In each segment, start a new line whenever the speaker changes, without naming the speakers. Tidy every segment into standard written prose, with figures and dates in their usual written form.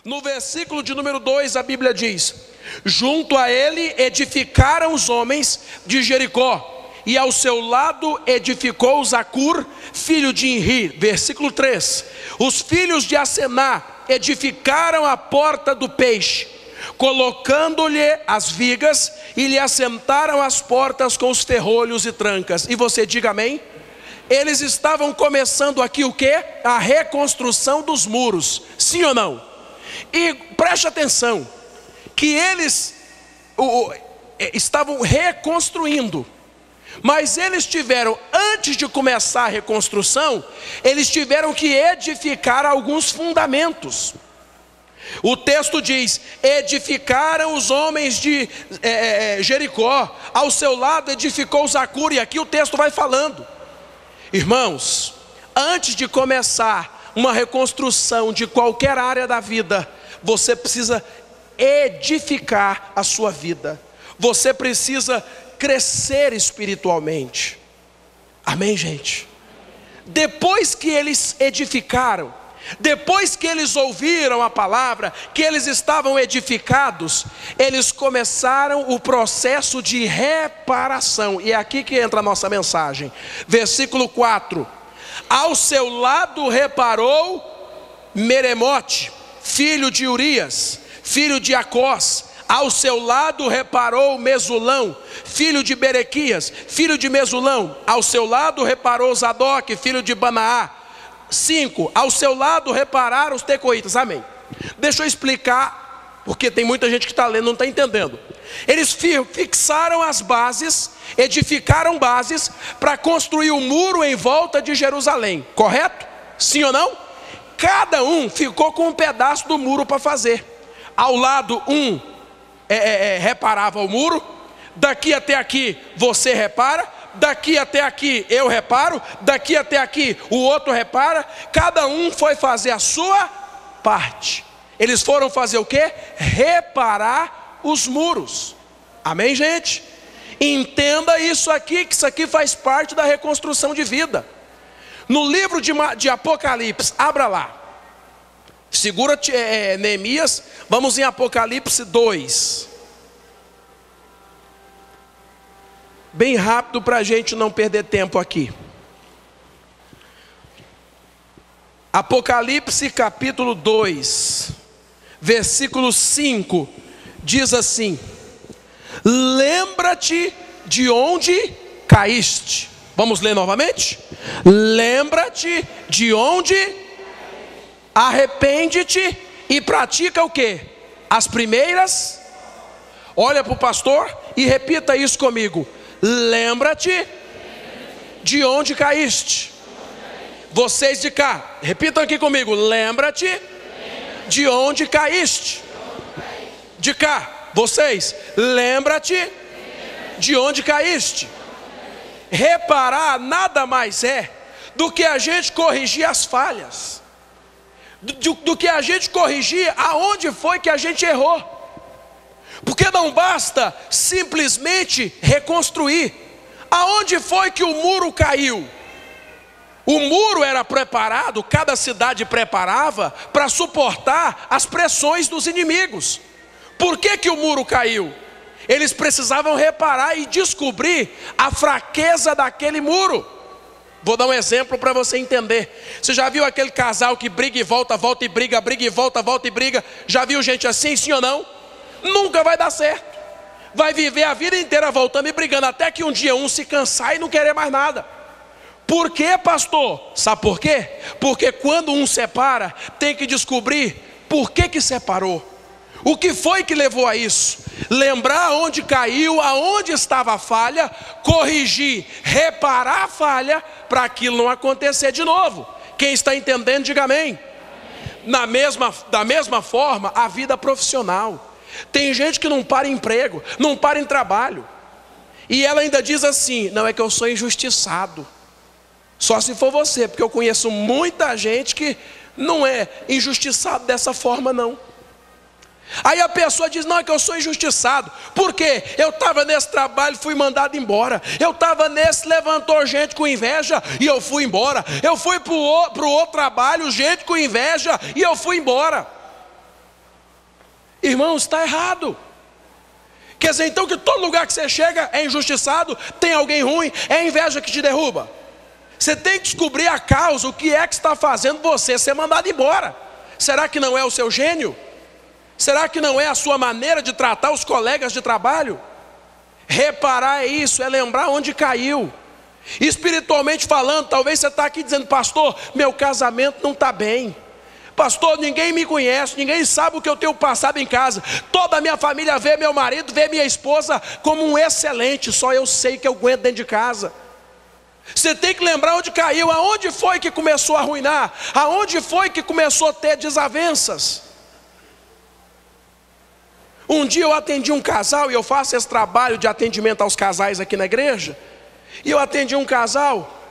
No versículo de número 2, a Bíblia diz: junto a ele edificaram os homens de Jericó, e ao seu lado edificou Zacur, filho de Inri. Versículo 3: os filhos de Asená edificaram a porta do peixe, colocando-lhe as vigas, e lhe assentaram as portas com os ferrolhos e trancas. E você diga amém? Eles estavam começando aqui o quê? A reconstrução dos muros, sim ou não? E preste atenção, que eles estavam reconstruindo, mas eles tiveram, antes de começar a reconstrução, eles tiveram que edificar alguns fundamentos. O texto diz: edificaram os homens de Jericó, ao seu lado edificou Zacur, e aqui o texto vai falando. Irmãos, antes de começar uma reconstrução de qualquer área da vida, você precisa edificar a sua vida, você precisa crescer espiritualmente. Amém, gente? Depois que eles edificaram, depois que eles ouviram a palavra, que eles estavam edificados, eles começaram o processo de reparação. E é aqui que entra a nossa mensagem. Versículo 4: ao seu lado reparou Meremote, filho de Urias, filho de Acós. Ao seu lado reparou Mesulão, filho de Berequias, filho de Mesulão. Ao seu lado reparou Zadok, filho de Banaá. 5, ao seu lado repararam os tecoítas. Amém. Deixa eu explicar, porque tem muita gente que está lendo e não está entendendo. Eles fixaram as bases, edificaram bases para construir o muro em volta de Jerusalém, correto? Sim ou não? Cada um ficou com um pedaço do muro para fazer. Ao lado reparava o muro, daqui até aqui você repara, daqui até aqui eu reparo, daqui até aqui o outro repara. Cada um foi fazer a sua parte. Eles foram fazer o quê? Reparar os muros. Amém, gente? Entenda isso aqui, que isso aqui faz parte da reconstrução de vida. No livro de Apocalipse, abra lá, segura Neemias, vamos em Apocalipse 2, bem rápido para a gente não perder tempo aqui. Apocalipse capítulo 2, versículo 5, diz assim: lembra-te de onde caíste. Vamos ler novamente? Lembra-te de onde, arrepende-te e pratica o quê? As primeiras. Olha para o pastor e repita isso comigo: lembra-te de onde caíste. Vocês de cá, repitam aqui comigo: lembra-te de onde caíste. De cá, vocês, lembra-te de onde caíste. Reparar nada mais é do que a gente corrigir as falhas, do que a gente corrigir aonde foi que a gente errou. Porque não basta simplesmente reconstruir. Aonde foi que o muro caiu? O muro era preparado, cada cidade preparava para suportar as pressões dos inimigos. Por que o muro caiu? Eles precisavam reparar e descobrir a fraqueza daquele muro. Vou dar um exemplo para você entender. Você já viu aquele casal que briga e volta, volta e briga, briga e volta, volta e briga? Já viu gente assim, sim ou não? Nunca vai dar certo. Vai viver a vida inteira voltando e brigando, até que um dia um se cansar e não querer mais nada. Por quê, pastor? Sabe por quê? Porque quando um separa, tem que descobrir por que separou. O que foi que levou a isso? Lembrar onde caiu, aonde estava a falha, corrigir, reparar a falha, para aquilo não acontecer de novo. Quem está entendendo, diga amém. Da mesma forma, a vida profissional. Tem gente que não para em emprego, não para em trabalho, e ela ainda diz assim: não, é que eu sou injustiçado. Só se for você, porque eu conheço muita gente que não é injustiçado dessa forma não. Aí a pessoa diz: não, é que eu sou injustiçado. Por quê? Eu estava nesse trabalho, fui mandado embora. Eu estava nesse, levantou gente com inveja e eu fui embora. Eu fui para o outro trabalho, gente com inveja, e eu fui embora. Irmãos, está errado. Quer dizer então que todo lugar que você chega é injustiçado, tem alguém ruim, é a inveja que te derruba. Você tem que descobrir a causa, o que é que está fazendo você ser mandado embora. Será que não é o seu gênio? Será que não é a sua maneira de tratar os colegas de trabalho? Reparar é isso, é lembrar onde caiu. Espiritualmente falando, talvez você está aqui dizendo: pastor, meu casamento não está bem. Pastor, ninguém me conhece, ninguém sabe o que eu tenho passado em casa. Toda a minha família vê meu marido, vê minha esposa como um excelente. Só eu sei que eu aguento dentro de casa. Você tem que lembrar onde caiu, aonde foi que começou a arruinar, aonde foi que começou a ter desavenças. Um dia eu atendi um casal, e eu faço esse trabalho de atendimento aos casais aqui na igreja. E eu atendi um casal,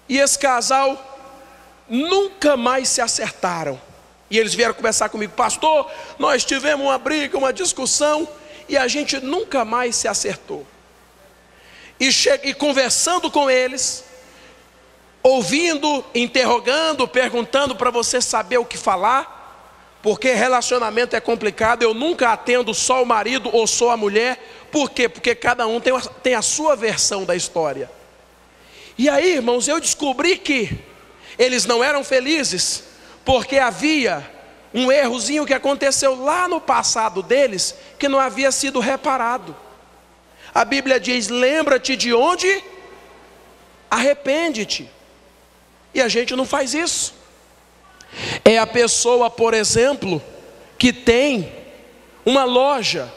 e esse casal nunca mais se acertaram. E eles vieram conversar comigo: pastor, nós tivemos uma briga, uma discussão, e a gente nunca mais se acertou. E conversando com eles, ouvindo, interrogando, perguntando para você saber o que falar, porque relacionamento é complicado. Eu nunca atendo só o marido ou só a mulher. Por quê? Porque cada um tem a sua versão da história. E aí, irmãos, eu descobri que eles não eram felizes, porque havia um errozinho que aconteceu lá no passado deles, que não havia sido reparado. A Bíblia diz: lembra-te de onde, arrepende-te. E a gente não faz isso. É a pessoa, por exemplo, que tem uma loja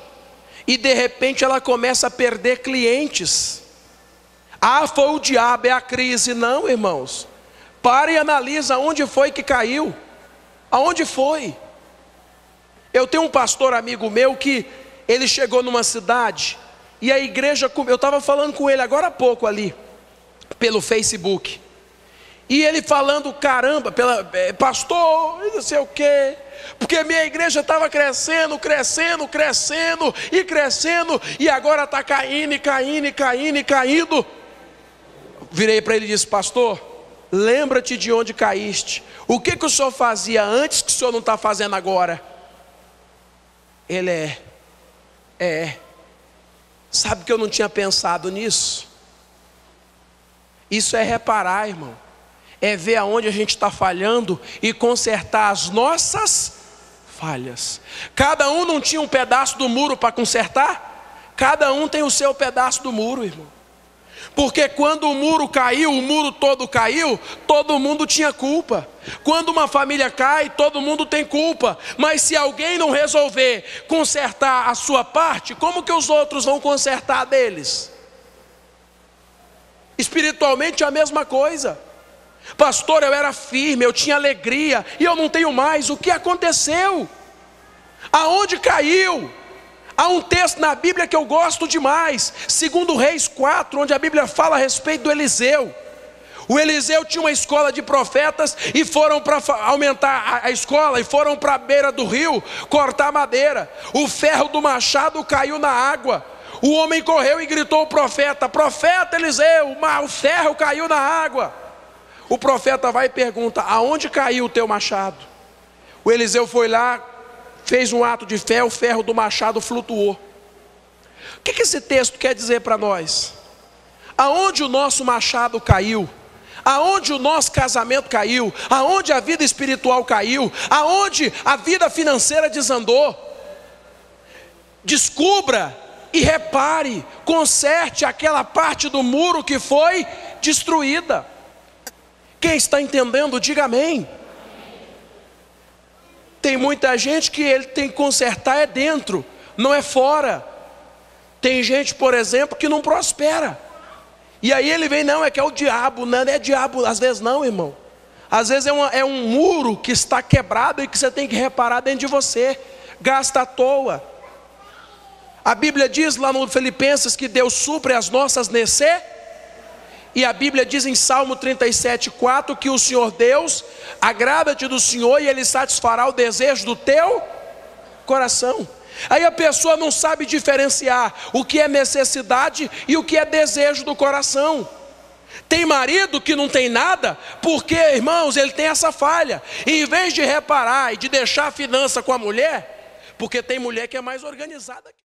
e de repente ela começa a perder clientes. Ah, foi o diabo, é a crise. Não, irmãos. Para e analisa onde foi que caiu. Aonde foi? Eu tenho um pastor amigo meu que ele chegou numa cidade e a igreja, eu estava falando com ele agora há pouco ali, pelo Facebook. E ele falando: caramba, pastor, não sei o quê, porque minha igreja estava crescendo, e agora está caindo, e caindo. Virei para ele e disse: pastor, lembra-te de onde caíste. O que o senhor fazia antes que o senhor não está fazendo agora? Ele sabe que eu não tinha pensado nisso. Isso é reparar, irmão. É ver aonde a gente está falhando e consertar as nossas falhas. Cada um não tinha um pedaço do muro para consertar? Cada um tem o seu pedaço do muro, irmão. Porque quando o muro caiu, o muro todo caiu, todo mundo tinha culpa. Quando uma família cai, todo mundo tem culpa. Mas se alguém não resolver consertar a sua parte, como que os outros vão consertar a deles? Espiritualmente é a mesma coisa. Pastor, eu era firme, eu tinha alegria, e eu não tenho mais. O que aconteceu? Aonde caiu? Há um texto na Bíblia que eu gosto demais, 2 Reis 4, onde a Bíblia fala a respeito do Eliseu. O Eliseu tinha uma escola de profetas, e foram para aumentar a escola, e foram para a beira do rio cortar madeira. O ferro do machado caiu na água. O homem correu e gritou ao profeta: profeta Eliseu, o ferro caiu na água. O profeta vai e pergunta: aonde caiu o teu machado? O Eliseu foi lá, fez um ato de fé, o ferro do machado flutuou. O que esse texto quer dizer para nós? Aonde o nosso machado caiu? Aonde o nosso casamento caiu? Aonde a vida espiritual caiu? Aonde a vida financeira desandou? Descubra e repare, conserte aquela parte do muro que foi destruída. Quem está entendendo, diga amém. Tem muita gente que ele tem que consertar é dentro, não é fora. Tem gente, por exemplo, que não prospera. E aí ele vem: não, é que é o diabo. Não é diabo, às vezes não, irmão. Às vezes é um muro que está quebrado e que você tem que reparar dentro de você. Gasta à toa. A Bíblia diz lá no Filipenses que Deus supre as nossas necessidades. E a Bíblia diz em Salmo 37:4 que o Senhor Deus, agrada-te do Senhor e Ele satisfará o desejo do teu coração. Aí a pessoa não sabe diferenciar o que é necessidade e o que é desejo do coração. Tem marido que não tem nada, porque, irmãos, ele tem essa falha. E em vez de reparar e de deixar a finança com a mulher, Porque tem mulher que é mais organizada que